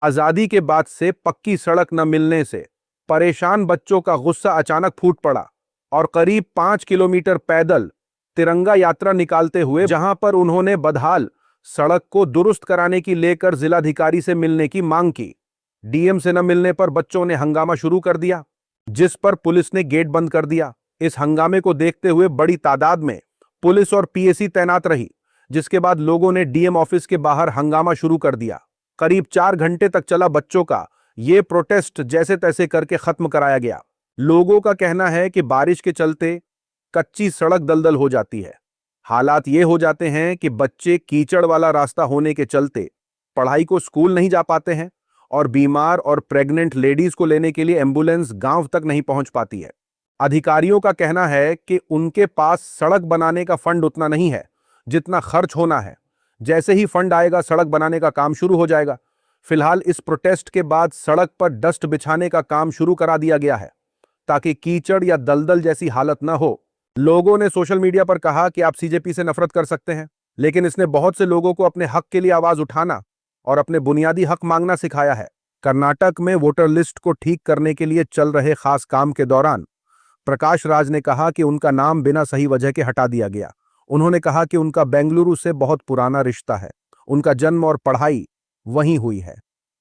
आजादी के बाद से पक्की सड़क न मिलने से परेशान बच्चों का गुस्सा अचानक फूट पड़ा और करीब 5 किलोमीटर पैदल तिरंगा यात्रा निकालते हुए जहां पर उन्होंने बदहाल सड़क को दुरुस्त कराने की लेकर जिलाधिकारी से मिलने की मांग की। डीएम से न मिलने पर बच्चों ने हंगामा शुरू कर दिया, जिस पर पुलिस ने गेट बंद कर दिया। इस हंगामे को देखते हुए बड़ी तादाद में पुलिस और पीएसी तैनात रही, जिसके बाद लोगों ने डीएम ऑफिस के बाहर हंगामा शुरू कर दिया। करीब 4 घंटे तक चला बच्चों का ये प्रोटेस्ट जैसे तैसे करके खत्म कराया गया। लोगों का कहना है कि बारिश के चलते कच्ची सड़क दलदल हो जाती है। हालात ये हो जाते हैं कि बच्चे कीचड़ वाला रास्ता होने के चलते पढ़ाई को स्कूल नहीं जा पाते हैं और बीमार और प्रेग्नेंट लेडीज को लेने के लिए एम्बुलेंस गांव तक नहीं पहुंच पाती है। अधिकारियों का कहना है कि उनके पास सड़क बनाने का फंड उतना नहीं है जितना खर्च होना है। जैसे ही फंड आएगा सड़क बनाने का काम शुरू हो जाएगा। फिलहाल इस प्रोटेस्ट के बाद सड़क पर डस्ट बिछाने का काम शुरू करा दिया गया है ताकि कीचड़ या दलदल जैसी हालत न हो। लोगों ने सोशल मीडिया पर कहा कि आप सीजेपी से नफरत कर सकते हैं, लेकिन इसने बहुत से लोगों को अपने हक के लिए आवाज उठाना और अपने बुनियादी हक मांगना सिखाया है। कर्नाटक में वोटर लिस्ट को ठीक करने के लिए चल रहे खास काम के दौरान प्रकाश राज ने कहा कि उनका नाम बिना सही वजह के हटा दिया गया। उन्होंने कहा कि उनका बेंगलुरु से बहुत पुराना रिश्ता है, उनका जन्म और पढ़ाई वहीं हुई है।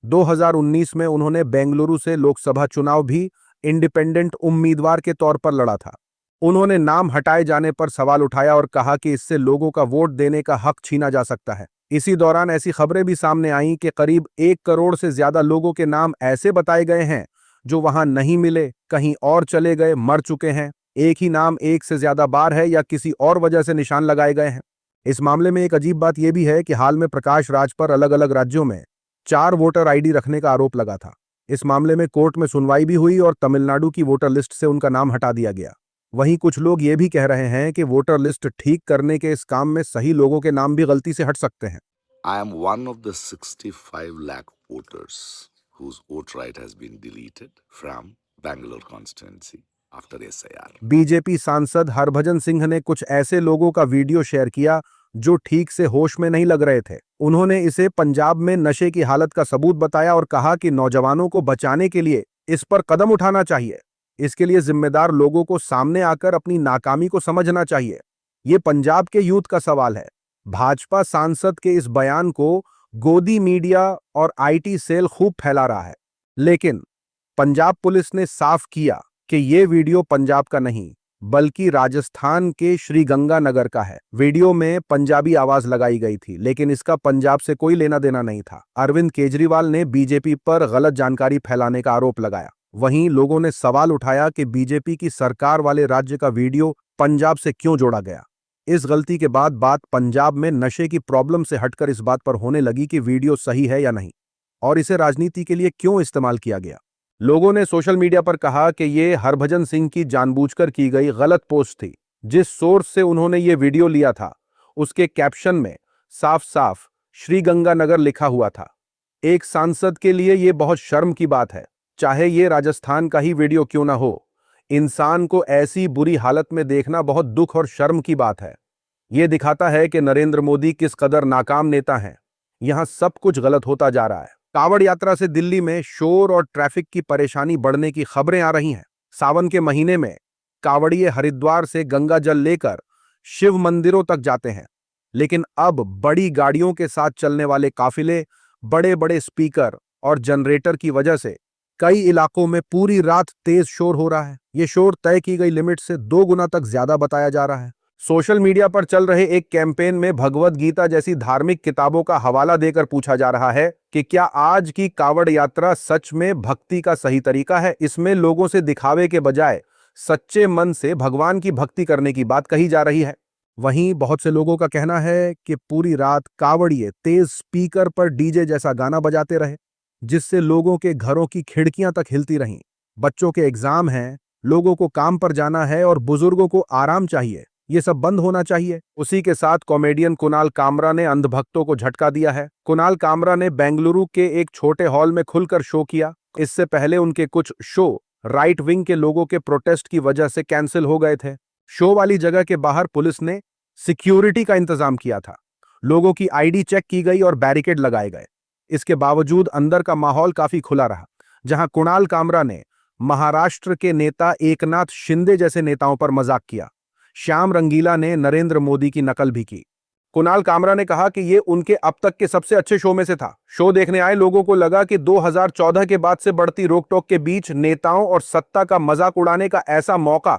2019 में उन्होंने बेंगलुरु से लोकसभा चुनाव भी इंडिपेंडेंट उम्मीदवार के तौर पर लड़ा था। उन्होंने नाम हटाए जाने पर सवाल उठाया और कहा कि इससे लोगों का वोट देने का हक छीना जा सकता है। इसी दौरान ऐसी खबरें भी सामने आईं कि करीब 1 करोड़ से ज्यादा लोगों के नाम ऐसे बताए गए हैं जो वहां नहीं मिले, कहीं और चले गए, मर चुके हैं। एक ही नाम एक से ज्यादा बार है या किसी और वजह से निशान लगाए गए हैं। इस मामले में एक अजीब बात यह भी है कि हाल में प्रकाश राज पर अलग अलग राज्यों में 4 वोटर आईडी रखने का आरोप लगा था। इस मामले में कोर्ट में सुनवाई भी हुई और तमिलनाडु की वोटर लिस्ट से उनका नाम हटा दिया गया। वहीं कुछ लोग ये भी कह रहे हैं कि वोटर लिस्ट ठीक करने के इस काम में सही लोगों के नाम भी गलती से हट सकते हैं। I am one of the 65 lakh voters whose vote right has been deleted from Bangalore constituency after SIR. BJP सांसद हरभजन सिंह ने कुछ ऐसे लोगों का वीडियो शेयर किया जो ठीक से होश में नहीं लग रहे थे। उन्होंने इसे पंजाब में नशे की हालत का सबूत बताया और कहा कि नौजवानों को बचाने के लिए इस पर कदम उठाना चाहिए। इसके लिए जिम्मेदार लोगों को सामने आकर अपनी नाकामी को समझना चाहिए। ये पंजाब के यूथ का सवाल है। भाजपा सांसद के इस बयान को गोदी मीडिया और आईटी सेल खूब फैला रहा है, लेकिन पंजाब पुलिस ने साफ किया कि ये वीडियो पंजाब का नहीं बल्कि राजस्थान के श्रीगंगानगर का है। वीडियो में पंजाबी आवाज लगाई गई थी, लेकिन इसका पंजाब से कोई लेना देना नहीं था। अरविंद केजरीवाल ने बीजेपी पर गलत जानकारी फैलाने का आरोप लगाया। वहीं लोगों ने सवाल उठाया कि बीजेपी की सरकार वाले राज्य का वीडियो पंजाब से क्यों जोड़ा गया। इस गलती के बाद बात पंजाब में नशे की प्रॉब्लम से हटकर इस बात पर होने लगी कि वीडियो सही है या नहीं और इसे राजनीति के लिए क्यों इस्तेमाल किया गया। लोगों ने सोशल मीडिया पर कहा कि ये हरभजन सिंह की जानबूझकर की गई गलत पोस्ट थी। जिस सोर्स से उन्होंने ये वीडियो लिया था उसके कैप्शन में साफ साफ श्रीगंगानगर लिखा हुआ था। एक सांसद के लिए ये बहुत शर्म की बात है, चाहे ये राजस्थान का ही वीडियो क्यों ना हो। इंसान को ऐसी बुरी हालत में देखना बहुत दुख और शर्म की बात है। ये दिखाता है कि नरेंद्र मोदी किस कदर नाकाम नेता हैं। यहां सब कुछ गलत होता जा रहा है। कांवड़ यात्रा से दिल्ली में शोर और ट्रैफिक की परेशानी बढ़ने की खबरें आ रही हैं। सावन के महीने में कांवड़िए हरिद्वार से गंगा जल लेकर शिव मंदिरों तक जाते हैं, लेकिन अब बड़ी गाड़ियों के साथ चलने वाले काफिले, बड़े बड़े स्पीकर और जनरेटर की वजह से कई इलाकों में पूरी रात तेज शोर हो रहा है। ये शोर तय की गई लिमिट से 2 गुना तक ज्यादा बताया जा रहा है। सोशल मीडिया पर चल रहे एक कैंपेन में भगवद गीता जैसी धार्मिक किताबों का हवाला देकर पूछा जा रहा है कि क्या आज की कांवड़ यात्रा सच में भक्ति का सही तरीका है। इसमें लोगों से दिखावे के बजाय सच्चे मन से भगवान की भक्ति करने की बात कही जा रही है। वहीं बहुत से लोगों का कहना है कि पूरी रात कांवड़िए तेज स्पीकर पर डीजे जैसा गाना बजाते रहे, जिससे लोगों के घरों की खिड़कियां तक हिलती रहीं। बच्चों के एग्जाम हैं, लोगों को काम पर जाना है और बुजुर्गों को आराम चाहिए। ये सब बंद होना चाहिए। उसी के साथ कॉमेडियन कुणाल कामरा ने अंधभक्तों को झटका दिया है। कुणाल कामरा ने बेंगलुरु के एक छोटे हॉल में खुलकर शो किया। इससे पहले उनके कुछ शो राइट विंग के लोगों के प्रोटेस्ट की वजह से कैंसिल हो गए थे। शो वाली जगह के बाहर पुलिस ने सिक्योरिटी का इंतजाम किया था। लोगों की आईडी चेक की गई और बैरिकेड लगाए गए। इसके बावजूद अंदर का माहौल काफी खुला रहा, जहां कुणाल कामरा ने महाराष्ट्र के नेता एकनाथ शिंदे जैसे नेताओं पर मजाक किया। श्याम रंगीला ने नरेंद्र मोदी की नकल भी की। कुणाल कामरा ने कहा कि ये उनके अब तक के सबसे अच्छे शो में से था। शो देखने आए लोगों को लगा कि 2014 के बाद से बढ़ती रोक-टोक के बीच नेताओं और सत्ता का मजाक उड़ाने का ऐसा मौका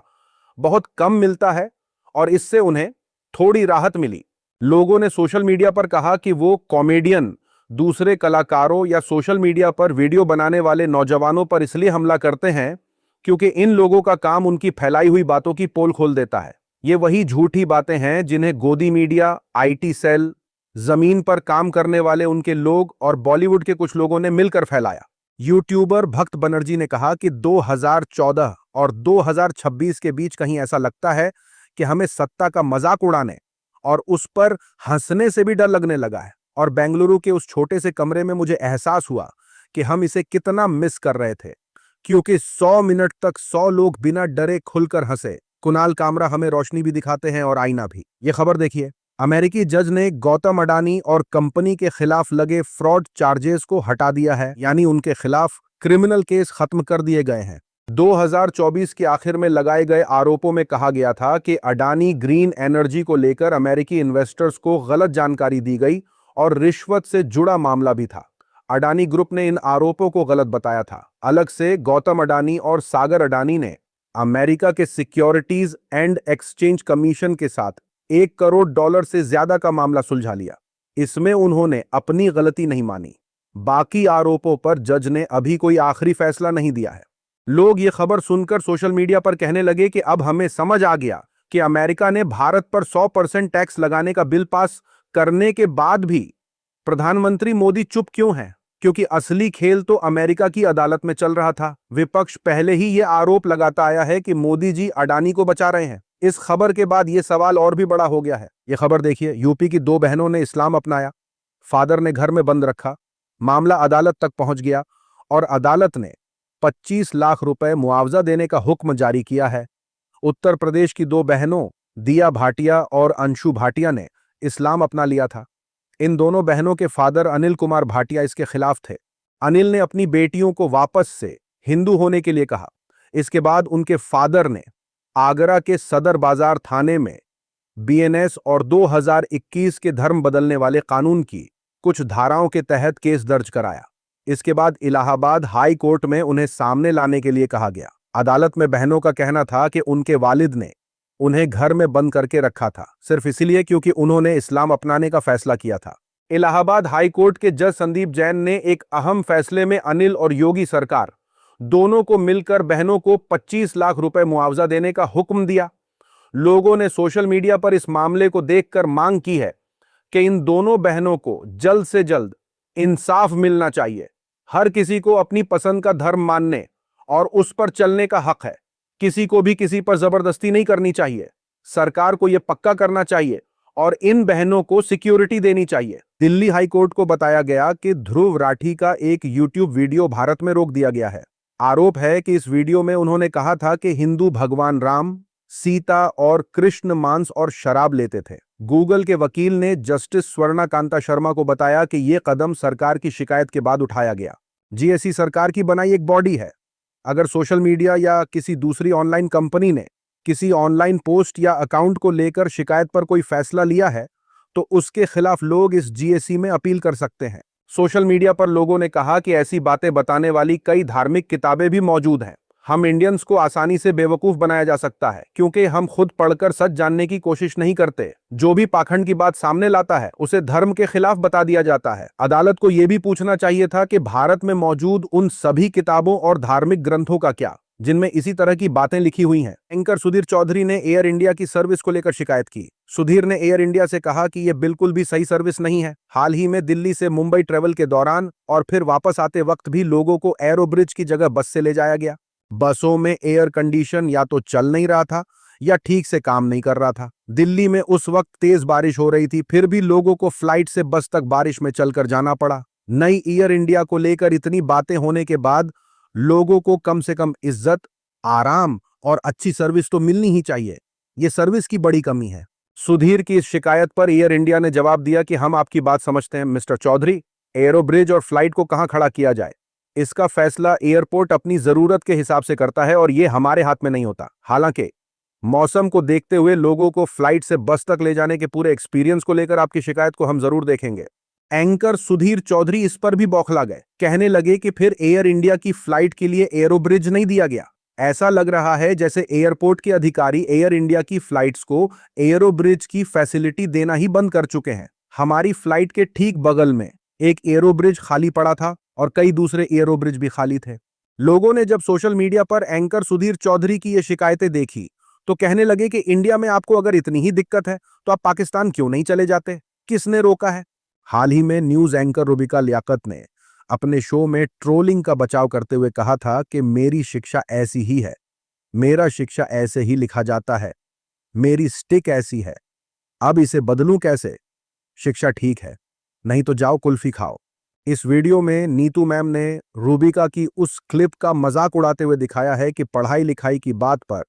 बहुत कम मिलता है और इससे उन्हें थोड़ी राहत मिली। लोगों ने सोशल मीडिया पर कहा कि वो कॉमेडियन दूसरे कलाकारों या सोशल मीडिया पर वीडियो बनाने वाले नौजवानों पर इसलिए हमला करते हैं क्योंकि इन लोगों का काम उनकी फैलाई हुई बातों की पोल खोल देता है। ये वही झूठी बातें हैं जिन्हें गोदी मीडिया, आईटी सेल, जमीन पर काम करने वाले उनके लोग और बॉलीवुड के कुछ लोगों ने मिलकर फैलाया। यूट्यूबर भक्त बनर्जी ने कहा कि 2014 और 2026 के बीच कहीं ऐसा लगता है कि हमें सत्ता का मजाक उड़ाने और उस पर हंसने से भी डर लगने लगा है, और बेंगलुरु के उस छोटे से कमरे में मुझे एहसास हुआ कि हम इसे कितना मिस कर रहे थे, क्योंकि 100 मिनट तक 100 लोग बिना डरे खुलकर हंसे। कुणाल कामरा हमें रोशनी भी दिखाते हैं और आईना भी। ये खबर देखिए, अमेरिकी जज ने गौतम अडानी और कंपनी के खिलाफ लगे फ्रॉड चार्जेस को हटा दिया है, यानी उनके खिलाफ क्रिमिनल केस खत्म कर दिए गए हैं। 2024 के आखिर में लगाए गए आरोपों में कहा गया था कि अडानी ग्रीन एनर्जी को लेकर अमेरिकी इन्वेस्टर्स को गलत जानकारी दी गई और रिश्वत से जुड़ा मामला भी था। अडानी ग्रुप ने इन आरोपों को गलत बताया था। अलग से गौतम अडानी और सागर अडानी ने अमेरिका के सिक्योरिटीज एंड एक्सचेंज कमीशन के साथ $1 करोड़ से ज्यादा का मामला सुलझा लिया। इसमें उन्होंने अपनी गलती नहीं मानी। बाकी आरोपों पर जज ने अभी कोई आखिरी फैसला नहीं दिया है। लोग ये खबर सुनकर सोशल मीडिया पर कहने लगे कि अब हमें समझ आ गया कि अमेरिका ने भारत पर 100% टैक्स लगाने का बिल पास करने के बाद भी प्रधानमंत्री मोदी चुप क्यों हैं, क्योंकि असली खेल तो अमेरिका की अदालत में चल रहा था। विपक्ष पहले ही यह आरोप लगाता आया है कि मोदी जी अडानी को बचा रहे हैं। इस खबर के बाद यह सवाल और भी बड़ा हो गया है। यह खबर देखिए, यूपी की 2 बहनों ने इस्लाम अपनाया, फादर ने घर में बंद रखा, मामला अदालत तक पहुंच गया और अदालत ने 25 लाख रुपए मुआवजा देने का हुक्म जारी किया है। उत्तर प्रदेश की 2 बहनों दिया भाटिया और अंशु भाटिया ने इस्लाम अपना लिया था। इन दोनों बहनों के फादर अनिल कुमार भाटिया इसके खिलाफ थे। अनिल ने अपनी बेटियों को वापस से हिंदू होने के लिए कहा। इसके बाद उनके फादर ने आगरा के सदर बाजार थाने में बीएनएस और 2021 के धर्म बदलने वाले कानून की कुछ धाराओं के तहत केस दर्ज कराया। इसके बाद इलाहाबाद हाई कोर्ट में उन्हें सामने लाने के लिए कहा गया। अदालत में बहनों का कहना था कि उनके वालिद ने उन्हें घर में बंद करके रखा था, सिर्फ इसलिए क्योंकि उन्होंने इस्लाम अपनाने का फैसला किया था। इलाहाबाद हाई कोर्ट के जज संदीप जैन ने एक अहम फैसले में अनिल और योगी सरकार दोनों को मिलकर बहनों को 25 लाख रुपए मुआवजा देने का हुक्म दिया। लोगों ने सोशल मीडिया पर इस मामले को देखकर मांग की है कि इन दोनों बहनों को जल्द से जल्द इंसाफ मिलना चाहिए। हर किसी को अपनी पसंद का धर्म मानने और उस पर चलने का हक है। किसी को भी किसी पर जबरदस्ती नहीं करनी चाहिए। सरकार को यह पक्का करना चाहिए और इन बहनों को सिक्योरिटी देनी चाहिए। दिल्ली हाई कोर्ट को बताया गया कि ध्रुव राठी का एक यूट्यूब वीडियो भारत में रोक दिया गया है। आरोप है कि इस वीडियो में उन्होंने कहा था कि हिंदू भगवान राम, सीता और कृष्ण मांस और शराब लेते थे। गूगल के वकील ने जस्टिस स्वर्णा कांता शर्मा को बताया कि यह कदम सरकार की शिकायत के बाद उठाया गया। जीएसटी सरकार की बनाई एक बॉडी है। अगर सोशल मीडिया या किसी दूसरी ऑनलाइन कंपनी ने किसी ऑनलाइन पोस्ट या अकाउंट को लेकर शिकायत पर कोई फैसला लिया है तो उसके खिलाफ लोग इस जीएससी में अपील कर सकते हैं। सोशल मीडिया पर लोगों ने कहा कि ऐसी बातें बताने वाली कई धार्मिक किताबें भी मौजूद हैं। हम इंडियंस को आसानी से बेवकूफ बनाया जा सकता है क्योंकि हम खुद पढ़कर सच जानने की कोशिश नहीं करते। जो भी पाखंड की बात सामने लाता है उसे धर्म के खिलाफ बता दिया जाता है। अदालत को यह भी पूछना चाहिए था कि भारत में मौजूद उन सभी किताबों और धार्मिक ग्रंथों का क्या जिनमें इसी तरह की बातें लिखी हुई हैं। एंकर सुधीर चौधरी ने एयर इंडिया की सर्विस को लेकर शिकायत की। सुधीर ने एयर इंडिया से कहा कि यह बिल्कुल भी सही सर्विस नहीं है। हाल ही में दिल्ली से मुंबई ट्रेवल के दौरान और फिर वापस आते वक्त भी लोगों को एरो ब्रिज की जगह बस से ले जाया गया। बसों में एयर कंडीशन या तो चल नहीं रहा था या ठीक से काम नहीं कर रहा था। दिल्ली में उस वक्त तेज बारिश हो रही थी, फिर भी लोगों को फ्लाइट से बस तक बारिश में चलकर जाना पड़ा। नई एयर इंडिया को लेकर इतनी बातें होने के बाद लोगों को कम से कम इज्जत, आराम और अच्छी सर्विस तो मिलनी ही चाहिए। यह सर्विस की बड़ी कमी है। सुधीर की इस शिकायत पर एयर इंडिया ने जवाब दिया कि हम आपकी बात समझते हैं मिस्टर चौधरी, एयरोब्रिज और फ्लाइट को कहां खड़ा किया जाए, इसका फैसला एयरपोर्ट अपनी जरूरत के हिसाब से करता है और यह हमारे हाथ में नहीं होता। हालांकि मौसम को देखते हुए लोगों को फ्लाइट से बस तक ले जाने के पूरे एक्सपीरियंस को लेकर आपकी शिकायत को हम जरूर देखेंगे। एंकर सुधीर चौधरी इस पर भी बौखला गए, कहने लगे कि फिर एयर इंडिया की फ्लाइट के लिए एयरोब्रिज नहीं दिया गया। ऐसा लग रहा है जैसे एयरपोर्ट के अधिकारी एयर इंडिया की फ्लाइट्स को एयरोब्रिज की फैसिलिटी देना ही बंद कर चुके हैं। हमारी फ्लाइट के ठीक बगल में एक एयरोब्रिज खाली पड़ा था और कई दूसरे एयरोब्रिज भी खाली थे। लोगों ने जब सोशल मीडिया पर एंकर सुधीर चौधरी की ये शिकायतें देखी तो कहने लगे कि इंडिया में आपको अगर इतनी ही दिक्कत है तो आप पाकिस्तान क्यों नहीं चले जाते, किसने रोका है। हाल ही में न्यूज एंकर रूबिका लियाकत ने अपने शो में ट्रोलिंग का बचाव करते हुए कहा था कि मेरी शिक्षा ऐसी ही है, मेरा शिक्षा ऐसे ही लिखा जाता है, मेरी स्टिक ऐसी है, अब इसे बदलूं कैसे। शिक्षा ठीक है, नहीं तो जाओ कुल्फी खाओ। इस वीडियो में नीतू मैम ने रूबिका की उस क्लिप का मजाक उड़ाते हुए दिखाया है कि पढ़ाई लिखाई की बात पर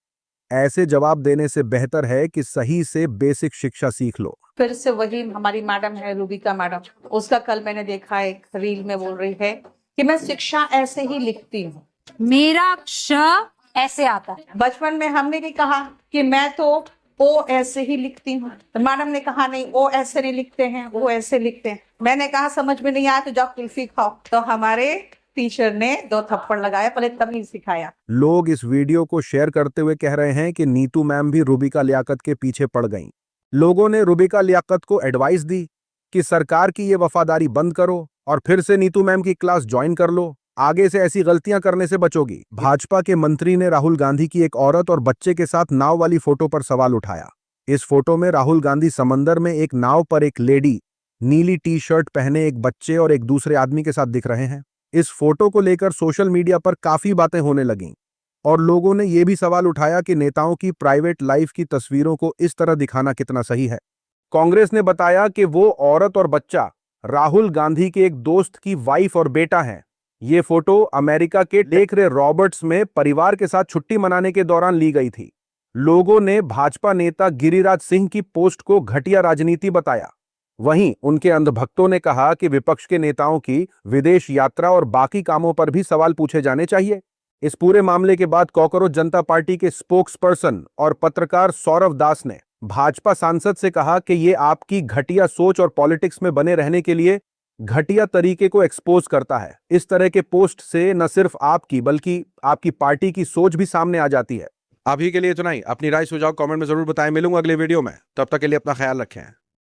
ऐसे जवाब देने से बेहतर है कि सही से बेसिक शिक्षा सीख लो। फिर से वही हमारी मैडम है रूबिका मैडम, उसका कल मैंने देखा एक रील में बोल रही है कि मैं शिक्षा ऐसे ही लिखती हूँ, मेरा श ऐसे आता है। बचपन में हमने भी कहा कि मैं तो ओ ऐसे ही लिखती हूँ, तो मैडम ने कहा नहीं ओ ऐसे नहीं लिखते हैं, वो ऐसे लिखते हैं। मैंने कहा समझ में नहीं आया तो जाओ कुल्फी खाओ, तो हमारे टीचर ने 2 थप्पड़ लगाया, पहले तमीज सिखाया। लोग इस वीडियो को शेयर करते हुए कह रहे हैं कि नीतू मैम भी रूबिका लियाकत के पीछे पड़ गईं। लोगों ने रूबिका लियाकत को एडवाइस दी कि सरकार की ये वफादारी बंद करो और फिर से नीतू मैम की क्लास ज्वाइन कर लो, आगे से ऐसी गलतियां करने से बचोगी। भाजपा के मंत्री ने राहुल गांधी की एक औरत और बच्चे के साथ नाव वाली फोटो पर सवाल उठाया। इस फोटो में राहुल गांधी समंदर में एक नाव पर एक लेडी नीली टी शर्ट पहने एक बच्चे और एक दूसरे आदमी के साथ दिख रहे हैं। इस फोटो को लेकर सोशल मीडिया पर काफी बातें होने लगीं और लोगों ने यह भी सवाल उठाया कि नेताओं की प्राइवेट लाइफ की तस्वीरों को इस तरह दिखाना कितना सही है। कांग्रेस ने बताया कि वो औरत और बच्चा राहुल गांधी के एक दोस्त की वाइफ और बेटा हैं। ये फोटो अमेरिका के लेक रे रॉबर्ट्स में परिवार के साथ छुट्टी मनाने के दौरान ली गई थी। लोगों ने भाजपा नेता गिरिराज सिंह की पोस्ट को घटिया राजनीति बताया। वहीं उनके अंधभक्तों ने कहा कि विपक्ष के नेताओं की विदेश यात्रा और बाकी कामों पर भी सवाल पूछे जाने चाहिए। इस पूरे मामले के बाद कॉकरोच जनता पार्टी के स्पोक्सपर्सन और पत्रकार सौरव दास ने भाजपा सांसद से कहा कि ये आपकी घटिया सोच और पॉलिटिक्स में बने रहने के लिए घटिया तरीके को एक्सपोज करता है। इस तरह के पोस्ट से न सिर्फ आपकी बल्कि आपकी पार्टी की सोच भी सामने आ जाती है। अभी के लिए इतना ही। अपनी राय सुझाव कमेंट में जरूर बताएं। मिलूंगा अगले वीडियो में, तब तक के लिए अपना ख्याल रखें।